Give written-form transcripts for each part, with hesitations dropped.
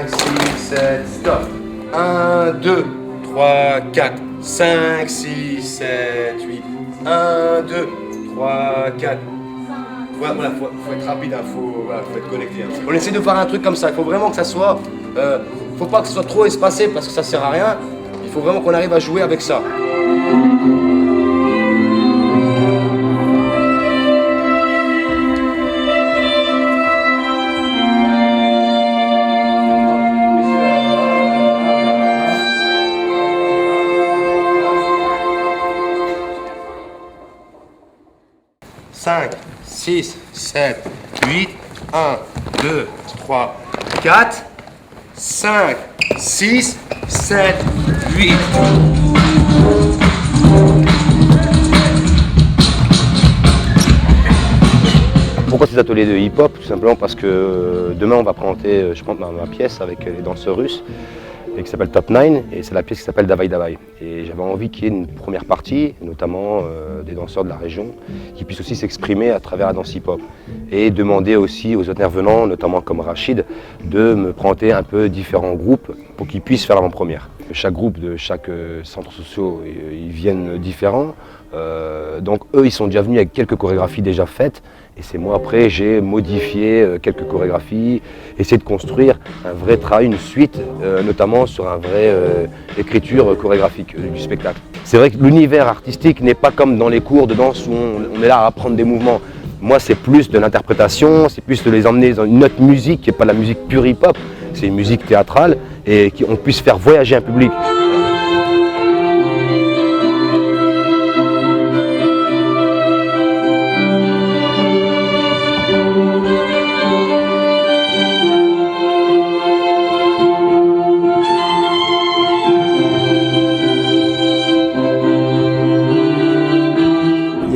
6, 7, stop. 1, 2, 3, 4, 5, 6, 7, 8. 1, 2, 3, 4. Voilà, faut être rapide, hein, faut être connecté. Hein. On essaie de faire un truc comme ça, il faut vraiment que ça soit... faut pas que ce soit trop espacé parce que ça sert à rien. Il faut vraiment qu'on arrive à jouer avec ça. Cinq, 6, 7, 8, 1, 2, 3, 4, 5, 6, 7, 8. Pourquoi ces ateliers de hip-hop? Tout simplement parce que demain on va présenter, je pense, ma pièce avec les danseurs russes et qui s'appelle Top 9 et c'est la pièce qui s'appelle Davai Davai. Et j'avais envie qu'il y ait une première partie, notamment des danseurs de la région, qui puissent aussi s'exprimer à travers la danse hip-hop. Et demander aussi aux intervenants, notamment comme Rachid, de me présenter un peu différents groupes pour qu'ils puissent faire l'avant-première. Chaque groupe de chaque centre social, ils viennent différents. Donc eux, ils sont déjà venus avec quelques chorégraphies déjà faites. Et c'est moi après, j'ai modifié quelques chorégraphies, essayé de construire un vrai travail, une suite, notamment sur un vrai écriture chorégraphique du spectacle. C'est vrai que l'univers artistique n'est pas comme dans les cours de danse où on est là à apprendre des mouvements. Moi, c'est plus de l'interprétation, c'est plus de les emmener dans une autre musique qui n'est pas la musique pure hip-hop, c'est une musique théâtrale et qu'on puisse faire voyager un public.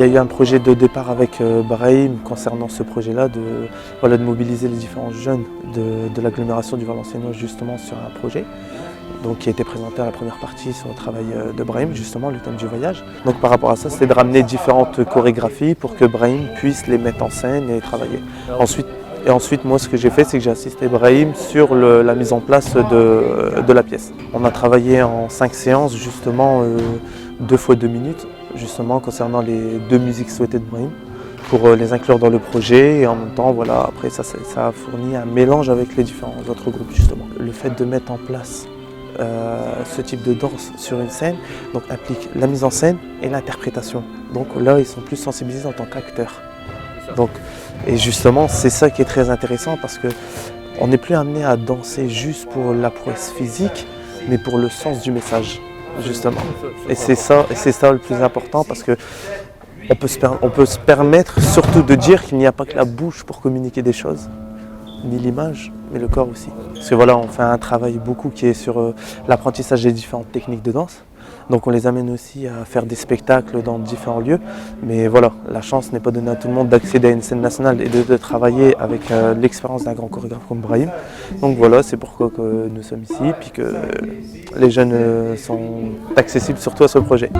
Il y a eu un projet de départ avec Brahim concernant ce projet-là, de mobiliser les différents jeunes de l'agglomération du Valenciennois justement sur un projet donc, qui a été présenté à la première partie sur le travail de Brahim, justement le thème du voyage. Donc par rapport à ça, c'était de ramener différentes chorégraphies pour que Brahim puisse les mettre en scène et travailler. Ensuite, moi, ce que j'ai fait, c'est que j'ai assisté Brahim sur la mise en place de la pièce. On a travaillé en 5 séances, justement, 2 fois 2 minutes, justement, concernant les 2 musiques souhaitées de Brahim, pour les inclure dans le projet. Et en même temps, voilà, après, ça a fourni un mélange avec les différents autres groupes, justement. Le fait de mettre en place ce type de danse sur une scène donc, implique la mise en scène et l'interprétation. Donc là, ils sont plus sensibilisés en tant qu'acteurs. Et justement, c'est ça qui est très intéressant parce qu'on n'est plus amené à danser juste pour la prouesse physique, mais pour le sens du message, justement. Et c'est ça le plus important parce qu'on peut se permettre surtout de dire qu'il n'y a pas que la bouche pour communiquer des choses, ni l'image, mais le corps aussi. Parce que voilà, on fait un travail beaucoup qui est sur l'apprentissage des différentes techniques de danse. Donc on les amène aussi à faire des spectacles dans différents lieux. Mais voilà, la chance n'est pas donnée à tout le monde d'accéder à une scène nationale et de travailler avec l'expérience d'un grand chorégraphe comme Brahim. Donc voilà, c'est pourquoi que nous sommes ici, puis que les jeunes sont accessibles surtout à ce projet.